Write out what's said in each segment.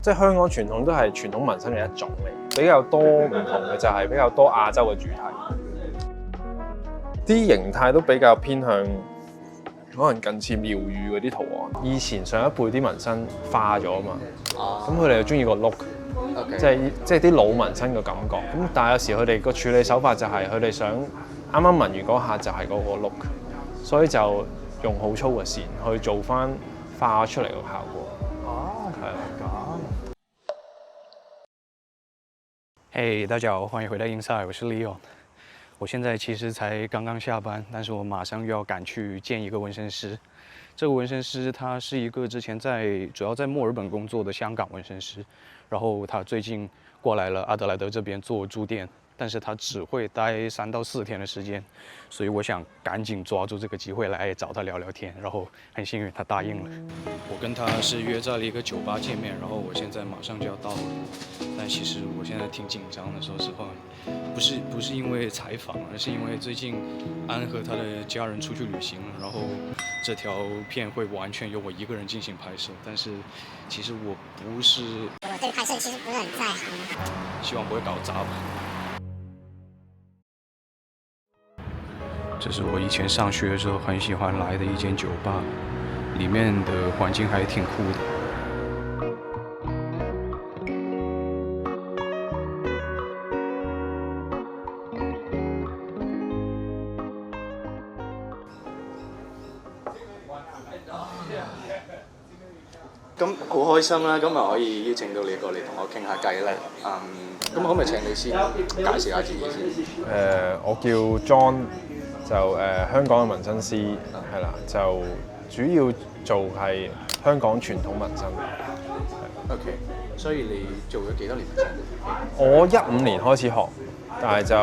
即係香港傳統都係傳統紋身嘅一種嚟，比較多唔同嘅就係比較多亞洲嘅主題，啲形態都比較偏向可能近似廟宇嗰啲圖案。以前上一輩啲紋身化咗啊嘛，咁佢哋就中意個 look， 即係啲老紋身嘅感覺。咁但係有時佢哋個處理手法就係佢哋想啱啱紋完嗰下就係嗰個 look， 所以就用好粗嘅線去做翻化出嚟嘅效果。嘿，大家好，歡迎回到 Inside， 我是 Leon。我現在其實才剛剛下班，但是我馬上又要趕去見一個紋身師。這個紋身師他是一個之前主要在墨爾本工作的香港紋身師，然後他最近過來了阿德萊德這邊做駐店，但是他只會待3到4天的時間，所以我想趕緊抓住這個機會來找他聊聊天，然後很幸運他答應了。我跟他是約在了一個酒吧見面，然後我現在馬上就要到了，但其實我現在挺緊張的，說實話，不是因為採訪，而是因為最近安和他的家人出去旅行，然後這條片會完全由我一個人進行拍攝，但是其實我對拍攝其實不是很在行，希望不會搞砸吧。這是我以前上學的時候很喜歡來的一間酒吧，裡面的環境還挺酷的。咁好開心啦！今日可以邀請到你過嚟同我傾下偈咧。咁可唔可以請你先介紹下自己先？我叫 John， 就香港嘅紋身師係啦，就主要做係香港傳統紋身。OK， 所以你做咗幾多年紋身？我15年開始學，但係就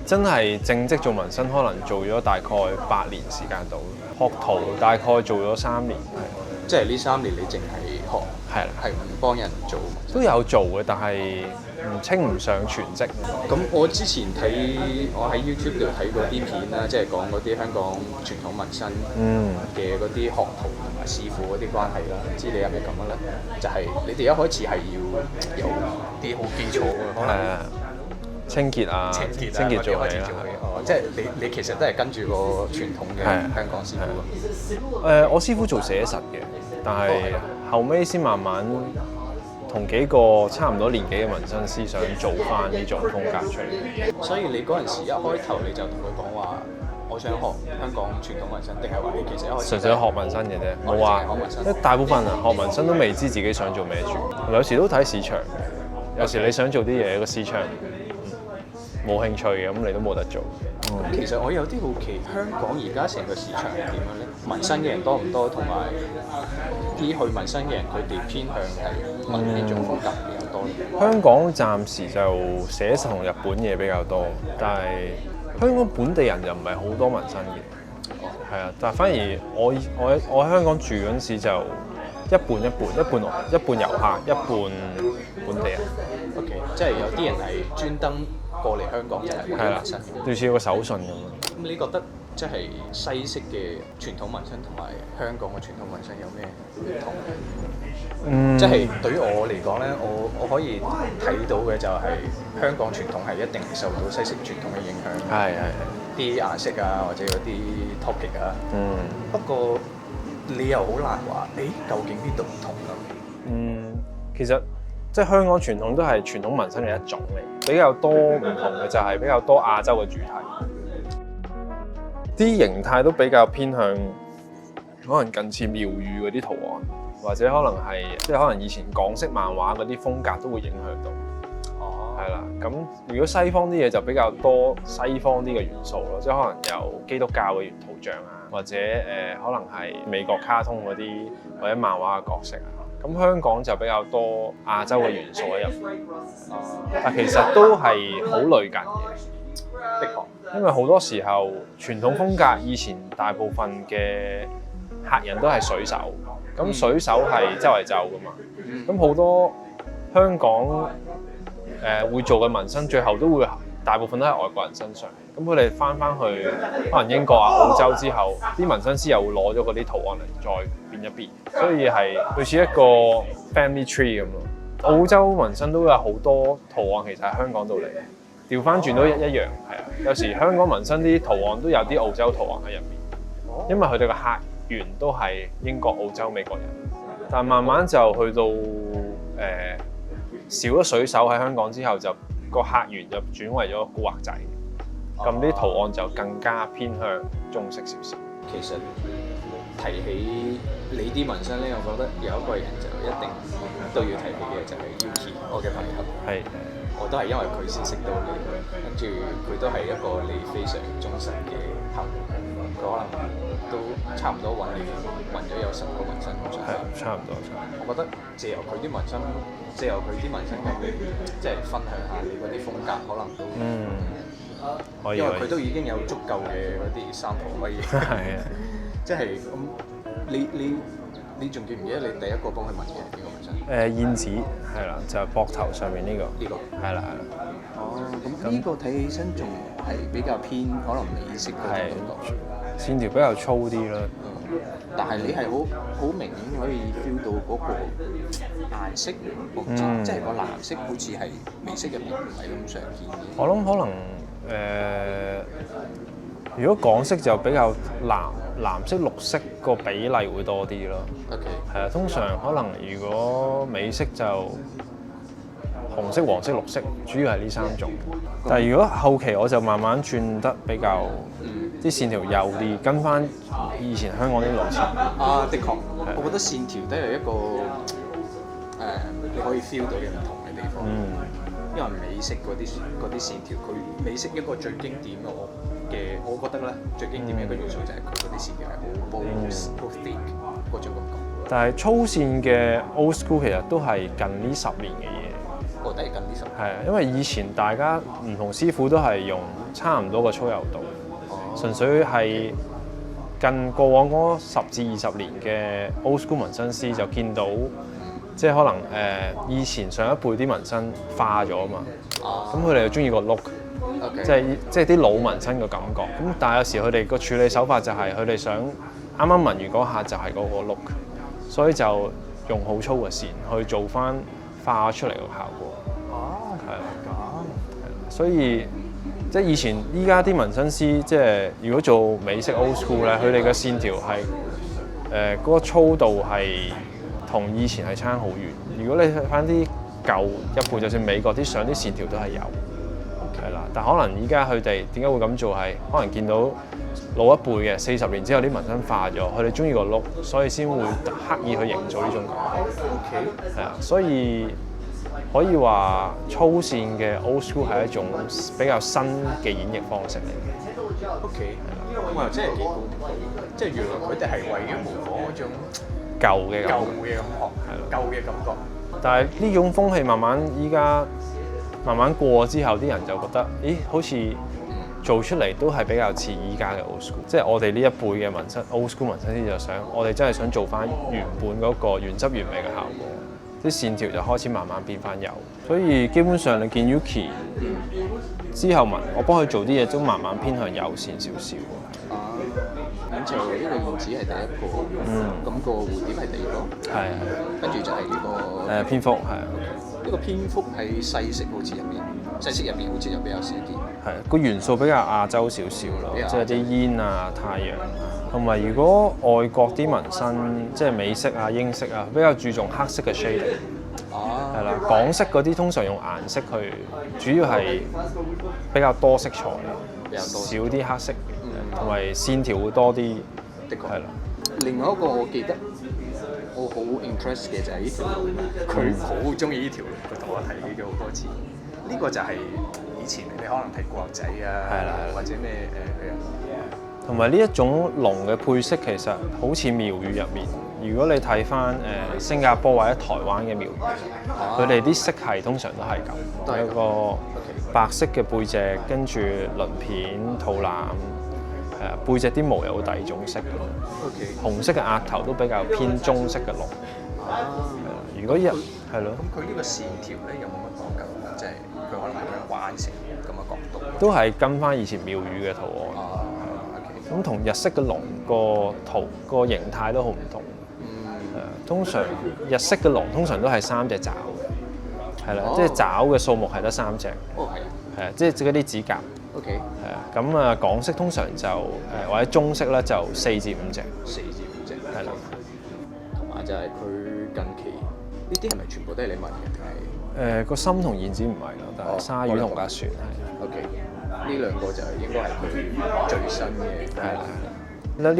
真係正職做紋身，可能做咗大概8年時間到。學徒大概做咗3年。即係呢3年你淨係學，係啦，係唔幫人做？都有做嘅，但係稱唔上全職。咁我之前我喺 YouTube 度睇過啲片啦，即係講嗰啲香港傳統紋身嘅嗰啲學徒同埋師傅嗰啲關係啦。唔知你係咪咁樣咧？就係你哋一開始係要有啲好基礎嘅，可能清潔做起啦。即係你其實都係跟住個傳統嘅香港師傅。我師傅做寫實嘅，但係後尾先慢慢同幾個差唔多年紀嘅紋身師想做翻呢種風格出嚟。所以你嗰陣時一開頭你就同佢講話，我想學香港傳統紋身，定係話你其實一開始純粹學紋身嘅啫，冇話。大部分人學紋身都未知自己想做咩住，有時都睇市場。有時你想做啲嘢，個市場冇興趣嘅，咁你都冇得做。其實我有啲好奇，香港而家成個市場係點樣咧？紋身嘅人多唔多？同埋啲去紋身嘅人，佢哋偏向係紋呢種風格比較多。香港暫時就寫實同日本嘢比較多，但係香港本地人就唔係好多紋身嘅。係啊，但係反而我喺香港住嗰陣時就一半遊客，一半本地人。OK， 即係有啲人係專登過嚟香港就係紋身，類似個手信咁。咁你覺得即係西式嘅傳統紋身同埋香港嘅傳統紋身有咩唔同？即係對於我嚟講咧，我可以睇到嘅就係香港傳統係一定受到西式傳統嘅影響。係啲顏色啊，或者嗰啲 topic 啊。不過你又好難話，究竟邊度唔同咁？其實即係香港傳統都係傳統紋身嘅一種嚟，比較多唔同嘅就係比較多亞洲嘅主題，啲形態都比較偏向可能近似廟宇嗰啲圖案，或者可能係即係可能以前港式漫畫嗰啲風格都會影響到。係啦，咁如果西方啲嘢就比較多西方啲嘅元素咯，即係可能有基督教嘅圖像啊，或者可能係美國卡通嗰啲或者漫畫嘅角色啊。咁香港就比較多亞洲嘅元素喺入面，但其實都係好類近嘅。的確，因為好多時候傳統風格以前大部分嘅客人都係水手，咁水手係周圍走噶嘛，咁好多香港會做嘅紋身，最後都會大部分都係外國人身上。咁佢哋翻去可能英國啊、澳洲之後，啲紋身師又會攞咗嗰啲圖案嚟再變一變，所以係類似一個 family tree 咁咯。澳洲紋身都有好多圖案，其實喺香港度嚟，調翻轉都一樣，係啊。有時香港紋身啲圖案都有啲澳洲圖案喺入面，因為佢哋個客源都係英國、澳洲、美國人。但慢慢就去到少咗水手喺香港之後，就個客源就轉為咗古惑仔，咁啲圖案就更加偏向中式少少。其實提起你啲紋身咧，我覺得有一個人就一定都要提起嘅，就係 Yuki， 我嘅朋友。係。我都係因為佢先識到你，跟住佢都係一個你非常忠實嘅客戶，佢可能都差唔多揾咗有10個紋身咁上下。係，差唔多。我覺得借由佢啲紋身咁，即係分享下你嗰啲風格，可能都可以。因為佢都已經有足夠嘅嗰啲sample可以。係啊。即係咁，你仲記唔記得你第一個幫佢紋嘅係邊個紋身？燕子係啦，就係膊頭上面呢個。呢個係啦。哦，咁呢個睇起身仲係比較偏可能美式嗰種感覺，線條比較粗啲啦。但係你係好明顯可以 feel 到嗰個顏色，即係個藍色好似係美式入面唔係咁常見嘅。我諗可能如果港式就比較藍色、綠色個比例會多啲咯。OK。係啊，通常可能如果美式就紅色、黃色、綠色，主要係呢3種。但係如果後期我就慢慢轉得比較啲線條幼啲，跟翻以前香港啲路線。啊，的確，我覺得線條都係一個你可以 feel 到嘅唔同嘅地方。因為美式嗰啲線條，佢美式一個最經典我覺得咧最經典嘅一個元素就係佢嗰啲線條係好薄、好 thick 嗰種感覺。但係粗線嘅 old school 其實都係近呢10年嘅嘢。我都係近呢10年。係啊，因為以前大家唔同師傅都係用差唔多個粗幼度，純粹係近過往嗰10至20年嘅 old school 紋身師就見到，即係可能以前上一輩啲紋身化咗啊嘛，咁佢哋就中意個 look。Okay. 即係啲老紋身嘅感覺，咁但係有時佢哋個處理手法就係佢哋想啱啱紋完嗰下就係嗰個 look，所以就用好粗嘅線去做翻化出嚟嘅效果。哦，係啦，所以即係以前依家啲紋身師即係如果做美式 old school 咧，佢哋嘅線條係嗰個粗度係同以前係差好遠。如果你睇翻啲舊一輩，就算美國啲相啲線條都係有。係啦，但可能依家佢哋點解會咁做係，可能見到老一輩嘅40年之後啲紋身化咗，佢哋中意個 look，所以先會刻意去營造呢種感覺。OK。係啊，所以可以話粗線嘅 old school 係一種比較新嘅演繹方式嚟嘅。OK。係啦，哇，真係幾高，即係原來佢哋係為咗模仿嗰種舊嘅感覺，係咯，舊嘅感覺。但係呢種風氣慢慢依家。慢慢過之後，啲人就覺得，咦，好似做出嚟都係比較似依家嘅 old school，即係我哋呢一輩嘅紋身 old school 紋身師就想，我哋真係想做翻原本嗰個原汁原味嘅效果，啲線條就開始慢慢變翻幼，所以基本上你見 Yuki 之後紋，我幫佢做啲嘢都慢慢偏向幼線少少。咁就呢個燕子係第一個，咁個蝴蝶係第二個，係，跟住就係呢個蝙蝠，係。呢個蝙蝠喺西式好似入邊，西式入邊好似就比較少啲。係個元素比較亞洲少少咯，即係啲煙啊、太陽啊，同埋如果外國啲紋身，即係美式啊、英式啊，比較注重黑色嘅 shading。係啦，港式嗰啲通常用顏色去，主要係比較多色彩，少啲黑色，同埋線條會多啲。的確。係啦。另外一個我記得我好 impress 嘅就係呢條路，佢好中意呢條路，佢同我提起咗好多次。呢個就係以前你可能睇國仔啊，或者咩同埋呢一種龍嘅配飾其實好似廟宇入面。如果你睇翻新加坡或者台灣嘅廟宇，佢哋啲色系通常都係咁，有一個白色嘅背脊，跟住鱗片、肚腩。背脊啲毛有第二種色嘅，紅色嘅額頭都比較偏中式嘅龍。如果係咯，咁佢呢個線條咧有冇乜講究？即係佢可能咁樣彎成咁嘅角度。同？都係跟翻以前廟宇嘅圖案。啊，OK。咁同日式嘅龍個圖個形態都好唔同。通常日式嘅龍通常都係3隻爪嘅，係啦，即係爪嘅數目係得3隻。哦，係啊。係啊，即係嗰啲指甲。OK。係啊，咁啊港式通常就或者中式咧就4至5隻。4至5隻。係啦。同埋就係佢近期呢啲係咪全部都係你問嘅定係？個心同燕子唔係咯，但係鯊魚同架船係。OK。呢兩個就應該係佢最新嘅。係啦。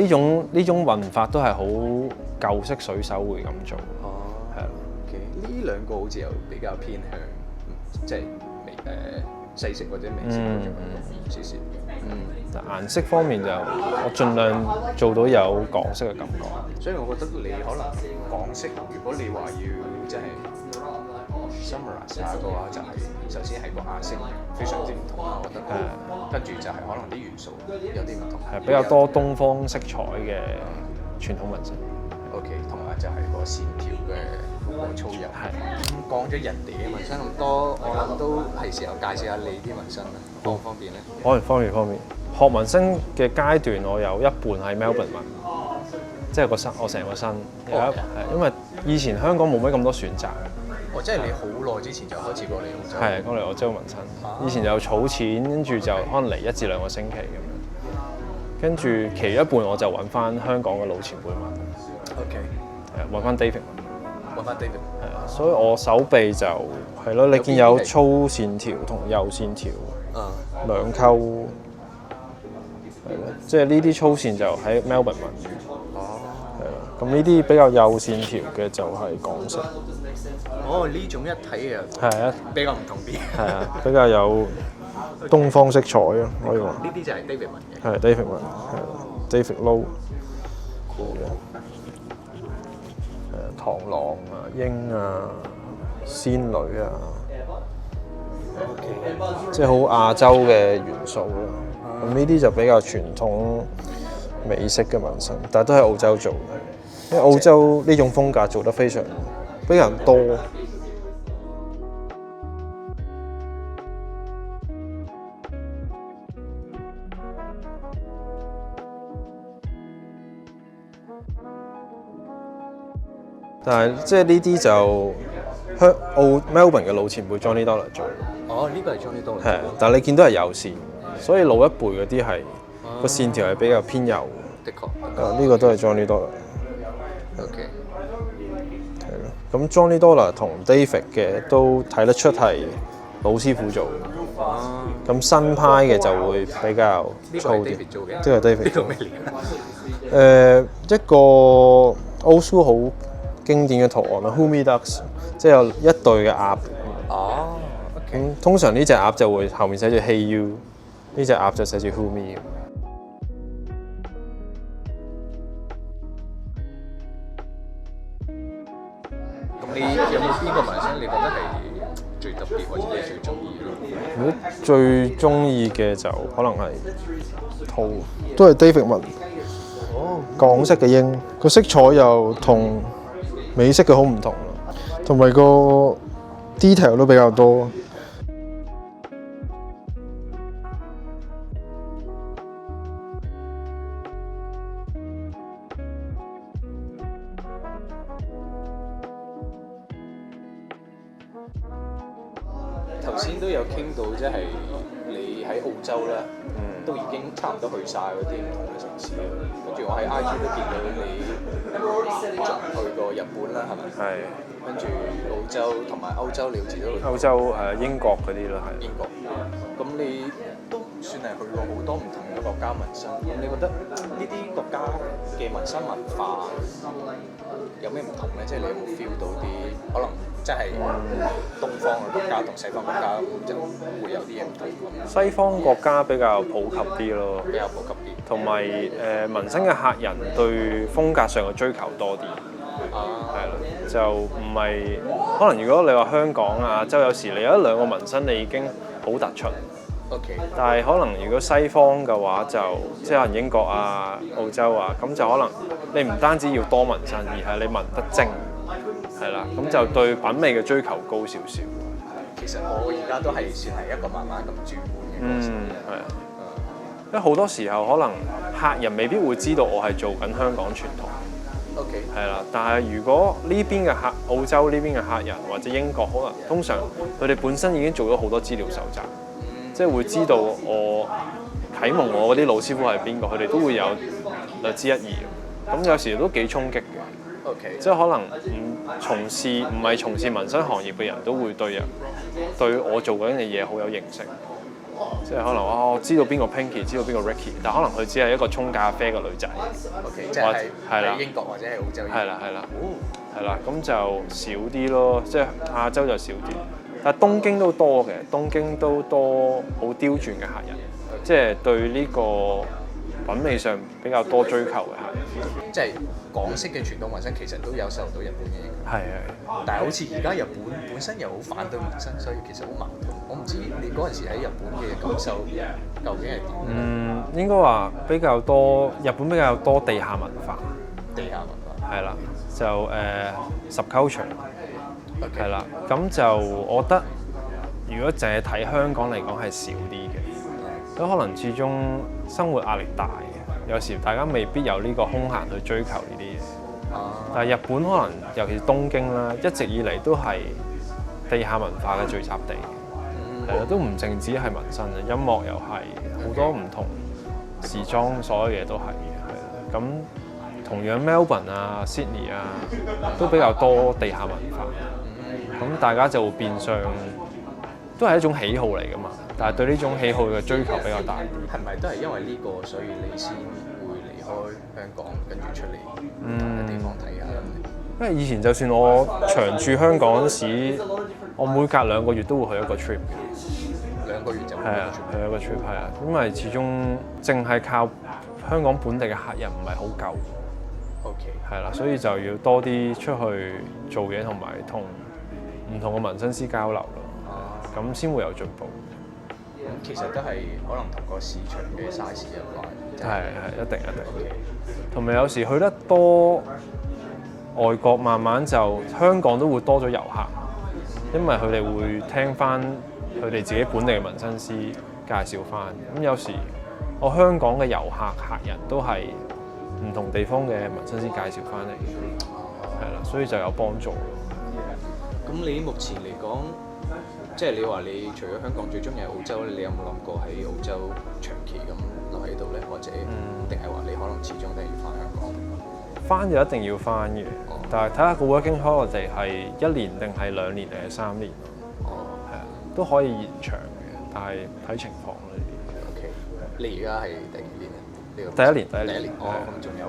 呢種運法都係好舊式水手會咁做。哦。係啦。OK。呢兩個好似又比較偏向即係西式或者美式嗰種少少。但顏色方面就我盡量做到有港式嘅感覺。所以我覺得你可能港式，如果你話要即係 summarize 下嘅話，就係首先係個顏色非常之唔同啦，我覺得。跟住就係可能啲元素有啲唔同。係比較多東方色彩嘅傳統紋身。OK， 同埋就係個線條嘅嗰個粗幼。係。咁講咗人哋嘅紋身咁多，我諗都係時候介紹下你啲紋身啦，方唔方便咧？方便。學紋身嘅階段，我有一半喺 Melbourne 紋，即係我成個身。因為以前香港冇乜咁多選擇。即係你好耐之前就開始過嚟澳洲。係，過嚟澳洲紋身。以前就儲錢，跟住就可能嚟1至2個星期咁樣。跟住其餘一半我就揾翻香港嘅老前輩紋。OK。揾翻 David 紋。揾翻 David。係啊，所以我手臂就係咯，你見有粗線條同幼線條，兩溝。即係呢啲粗線就喺 Melbourne 紋。係啦，咁呢啲比較幼線條嘅就係港式。呢種一睇啊，係啊，比較唔同啲。係啊，比較有東方色彩啊，可以話。呢啲就係 David 紋嘅。係 David 紋，係 David Low。螳螂啊、鷹啊、仙女啊，即係好亞洲嘅元素咯。咁呢啲就比較傳統美式嘅紋身，但係都喺澳洲做嘅，因為澳洲呢種風格做得比較多。但係即係呢啲就Melbourne 嘅老前輩 Johnny Dollar 做。呢個係 Johnny Dollar。係，但係你見到係幼線，所以老一輩嗰啲係個線條係比較偏幼。的確。呢個都係 Johnny Dollar。OK。係咯，咁 Johnny Dollar 同 David 嘅都睇得出係老師傅做嘅。咁新派嘅就會比較粗啲。呢個係 David 做嘅。一個 old school 好經典嘅圖案啦 ，Humi Ducks， 即係有一對嘅鴨。咁通常呢隻鴨就會後面寫住 Hey You， 呢隻鴨就寫住 Humi。咁你有冇邊個紋身你覺得係最特別或者你最中意咯？如果最中意嘅就可能係都係 David 紋。港式嘅鷹，個色彩又同美式嘅好唔同咯，同埋個 detail 都比較多。頭先都有傾到，即係你喺澳洲咧，都已經差唔多去晒嗰啲唔同嘅城市啦。跟住我喺 IG 都見到你仲去過日本啦，係咪？係。跟住澳洲同埋歐洲，你好似都去過。歐洲英國嗰啲咯，係。英國。咁你都算係去過好多唔同嘅國家紋身。咁你覺得呢啲國家嘅紋身文化有咩唔同咧？即係你有冇 feel 到啲可能？即係東方嘅國家同西方國家就會有啲嘢唔同。西方國家比較普及啲咯，比較普及啲。同埋紋身嘅客人對風格上嘅追求多啲。係啦，就唔係可能如果你話香港啊，就有時你有一兩個紋身你已經好突出。OK。但係可能如果西方嘅話就即係可能英國啊、澳洲啊，咁就可能你唔單止要多紋身，而係你紋得精。係啦，咁就對品味嘅追求高少少。其實我而家都係算係一個慢慢咁轉換嘅個時候。係啊。因為好多時候可能客人未必會知道我係做緊香港傳統。OK。係啦，但係如果呢邊嘅澳洲呢邊嘅客人或者英國，可能通常佢哋本身已經做咗好多資料搜集，即係會知道我啟蒙我嗰啲老師傅係邊個，佢哋都會有略知一二。咁有時都幾衝擊嘅。OK。即係可能唔係從事紋身行業嘅人都會對我做緊嘅嘢好有認識。即係可能我知道邊個 Pinky， 知道邊個 Ricky， 但可能佢只係一個沖咖啡嘅女仔。OK， 即係喺英國或者係澳洲。係啦，咁就少啲咯，即係亞洲就少啲。但係東京都多嘅，東京都多好刁鑽嘅客人，即係對呢個品味上比較多追求嘅客人。即係港式嘅傳統紋身其實都有受到日本嘅影響。係。但係好似而家日本身又好反對紋身，所以其實好矛盾。我唔知你嗰陣時喺日本嘅感受究竟係點？應該話比較多日本比較多地下文化。地下文化。係啦，就subculture。係啦，咁就我覺得如果淨係睇香港嚟講係少啲嘅，咁可能始終生活壓力大嘅，有時大家未必有呢個空閒去追求呢啲嘢。但係日本可能尤其是東京啦，一直以嚟都係地下文化嘅聚集地。係啦，都唔淨止係紋身嘅，音樂又係好多唔同時裝，所有嘢都係嘅。係啦，咁同樣 Melbourne 啊、Sydney 啊都比較多地下文化。咁大家就會變相都係一種喜好嚟㗎嘛，但係對呢種喜好嘅追求比較大啲。係咪都係因為呢個，所以你先會離開香港，跟住出嚟唔同嘅地方睇下？因為以前就算我長住香港嗰陣時，我每隔2個月都會去一個 trip 嘅。2個月就係啊，去一個 trip 係啊，因為始終淨係靠香港本地嘅客人唔係好夠。OK。係啦，所以就要多啲出去做嘢，同埋同唔同嘅紋身師交流咯。咁先會有進步。咁其實都係可能同個市場嘅 size 有關。係一定。同埋有時去得多外國，慢慢就香港都會多咗遊客，因為佢哋會聽翻佢哋自己本地嘅紋身師介紹翻。咁有時我香港嘅遊客人都係唔同地方嘅紋身師介紹翻嚟，係啦，所以就有幫助。咁你目前嚟講，即係你話你除咗香港最中意澳洲咧，你有冇諗過喺澳洲長期咁留喺度咧？或者定係話你可能始終都係要翻香港？翻就一定要翻嘅，但係睇下個 working holiday 係1年定係2年定係3年咯。係啊，都可以延長嘅，但係睇情況咯呢啲。OK，你而家係第幾年啊？第一年。咁仲有。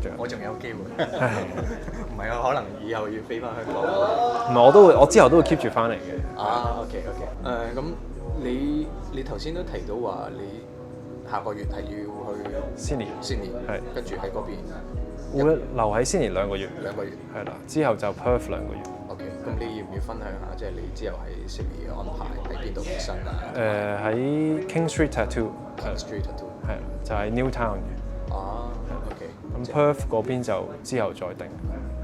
仲有。我仲有機會。唔係啊，可能以後要飛翻香港。唔係，我之後都會 keep 住翻嚟嘅。OK。咁你頭先都提到話你下個月係要去 Sydney， 係跟住喺嗰邊會留喺 Sydney 2個月。2個月。係啦，之後就 Perth 2個月。OK，咁你要唔要分享下，即係你之後喺 Sydney 嘅安排喺邊度紋身啊？喺 King Street Tattoo。King Street Tattoo。係啦，就係 Newtown 嘅。OK。咁 Perth 嗰邊就之後再定。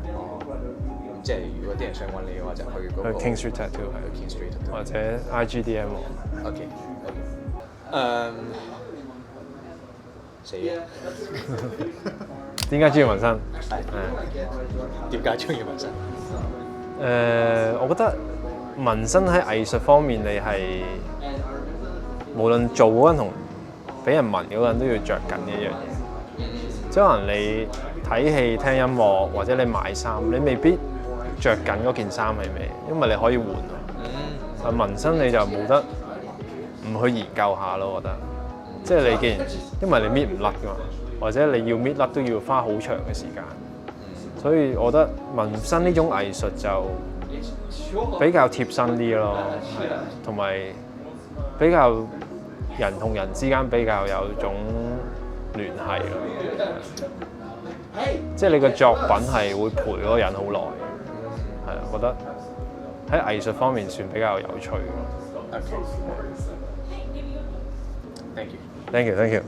咁即係如果啲人想揾你嘅話，就去嗰個 King Street Tattoo 係。King Street Tattoo。或者 IGDM。OK。死啊！點解中意紋身？點解中意紋身？我覺得紋身喺藝術方面，你係無論做嗰人同俾人紋嗰個人都要着緊嘅一樣嘢。即係可能你睇戲、聽音樂或者你買衫，你未必着緊嗰件衫係咩，因為你可以換。但紋身你就冇得唔去研究下咯，我覺得。即係你既然因為你搣唔甩㗎嘛，或者你要搣甩都要花好長嘅時間，所以我覺得紋身呢種藝術就比較貼身啲咯，同埋比較人同人之間比較有種聯繫咯。即係你個作品係會陪嗰個人好耐，係啊，我覺得喺藝術方面算比較有趣咯。Thank you. Thank you.